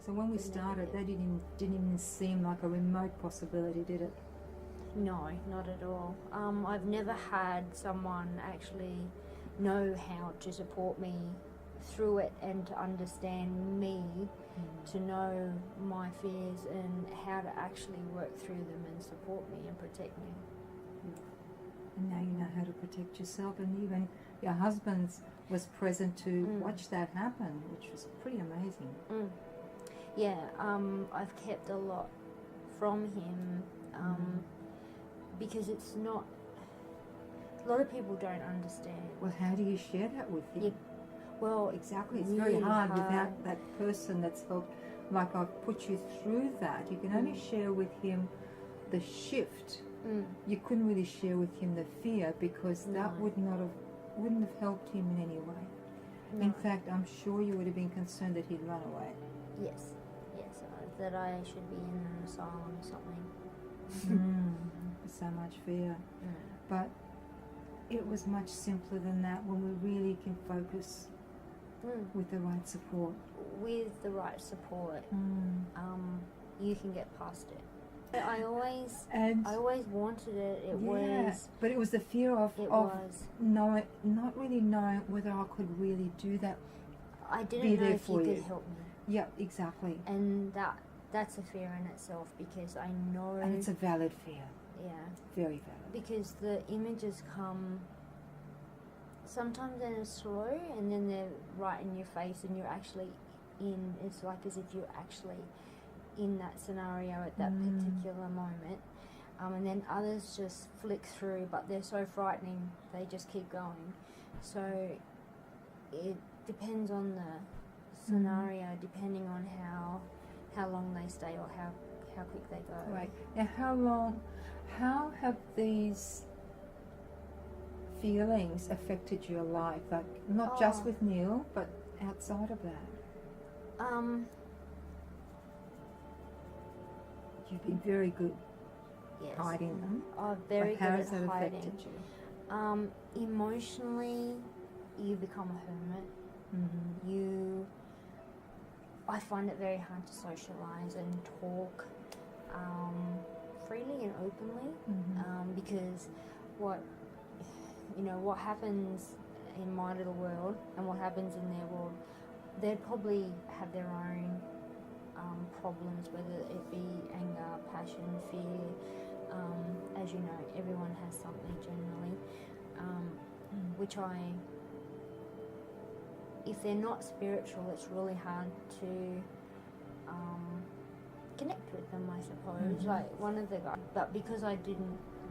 So when we started, that didn't even seem like a remote possibility, did it? No, not at all. I've never had someone actually know how to support me through it and to understand me, to know my fears and how to actually work through them and support me and protect me. And now you know how to protect yourself, and even your husband was present to watch that happen, which was pretty amazing. Yeah, I've kept a lot from him because it's not, a lot of people don't understand. Well, how do you share that with him? Yeah, well, exactly. It's really very hard without that person that's helped. Like I've put you through that. You can only share with him the shift. You couldn't really share with him the fear because that wouldn't have helped him in any way. No. In fact, I'm sure you would have been concerned that he'd run away. Yes, that I should be in an asylum or something. So much fear. But it was much simpler than that when we really can focus with the right support. With the right support, you can get past it. I always wanted it. It was, but it was the fear of not really knowing whether I could really do that. I didn't know if you could help me. Yeah, exactly. And that's a fear in itself because I know. And it's a valid fear. Yeah. Very valid. Because the images come. Sometimes they're slow, and then they're right in your face, and you're actually in. It's like as if you're actually in that scenario at that particular moment, and then others just flick through, but they're so frightening they just keep going. So it depends on the scenario, depending on how long they stay or how quick they go. Right. Now how have these feelings affected your life, like not just with Neil but outside of that? You've been very good hiding them. Very good at hiding. How has that affected you? Emotionally, you become a hermit. I find it very hard to socialise and talk freely and openly because what happens in my little world and what happens in their world, they'd probably have their own problems, whether it be anger, passion, fear. As you know, everyone has something generally, which if they're not spiritual, it's really hard to connect with them, I suppose. Like one of the guys, but because I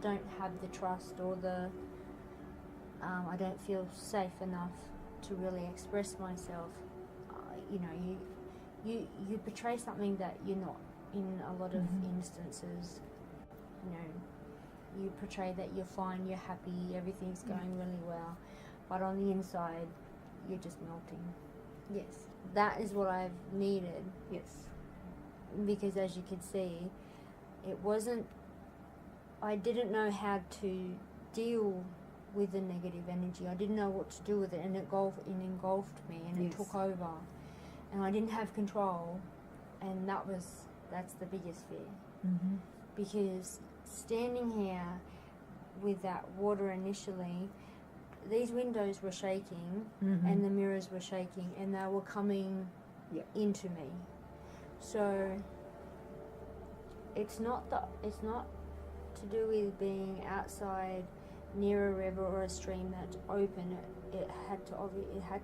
don't have the trust or the, I don't feel safe enough to really express myself. You portray something that you're not in a lot of instances. You portray that you're fine, you're happy, everything's going really well, but on the inside, you're just melting. Yes. That is what I've needed. Yes. Because as you can see, I didn't know how to deal with the negative energy. I didn't know what to do with it, and it engulfed me, and it took over. And I didn't have control, and that's the biggest fear. Because standing here with that water initially, these windows were shaking and the mirrors were shaking, and they were coming into me. So it's not to do with being outside near a river or a stream that's open. It had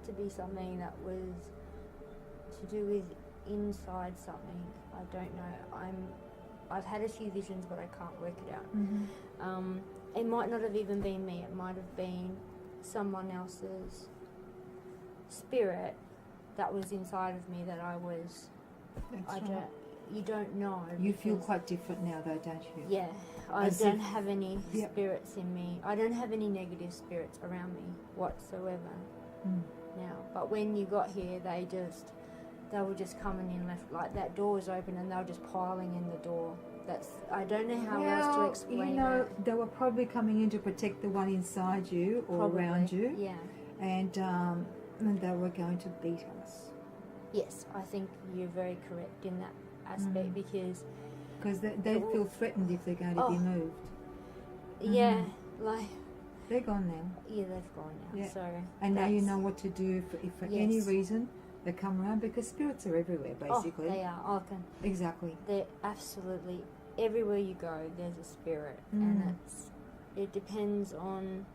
to be something that was to do with inside something. I don't know. I've had a few visions, but I can't work it out. It might not have even been me. It might have been someone else's spirit that was inside of me that I was. You don't know. You feel quite different now, though, don't you? Yeah, I don't have any spirits in me. I don't have any negative spirits around me whatsoever now. But when you got here, they were just coming in left, like that door was open and they were just piling in the door. I don't know how else to explain it. They were probably coming in to protect the one inside you or around you. Yeah. And they were going to beat us. Yes, I think you're very correct in that aspect because they feel threatened if they're going to be moved. Yeah, like they're gone now. Yeah, they've gone now. Yeah. So and now you know what to do if for any Yes. reason they come around, because spirits are everywhere basically. Oh, they are. I can. Exactly. They're absolutely everywhere you go. There's a spirit, and it depends on.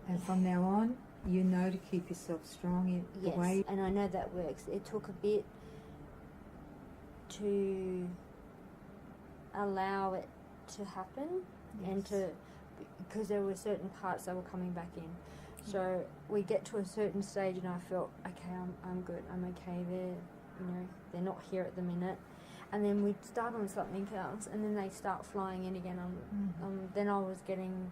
And from now on, you know to keep yourself strong in the Yes, way. and I know that works. It took a bit to allow it to happen, and because there were certain parts that were coming back in. So we get to a certain stage, and I felt okay. I'm good. I'm okay. They're not here at the minute, and then we start on something else, and then they start flying in again. Then I was getting.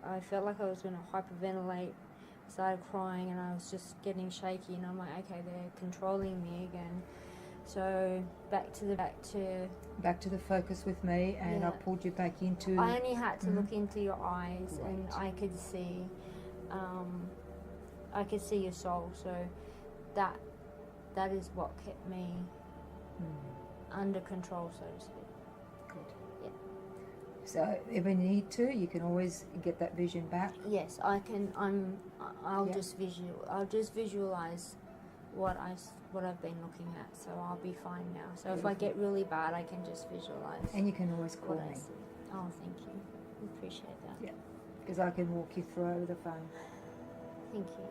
I felt like I was going to hyperventilate. I started crying, and I was just getting shaky. And I'm like, okay, they're controlling me again. So back to the focus with me, and I pulled you back into. I only had to look into your eyes, and I could see your soul. So that is what kept me under control, so to speak. Good. Yeah. So if you need to, you can always get that vision back. Yes, I can. I'll just visualize what I've been looking at, so I'll be fine now. So Beautiful. if I get really bad, I can just visualize. And you can always call what I me. see. Oh, thank you. I appreciate that. Yeah, because I can walk you through over the phone. Thank you.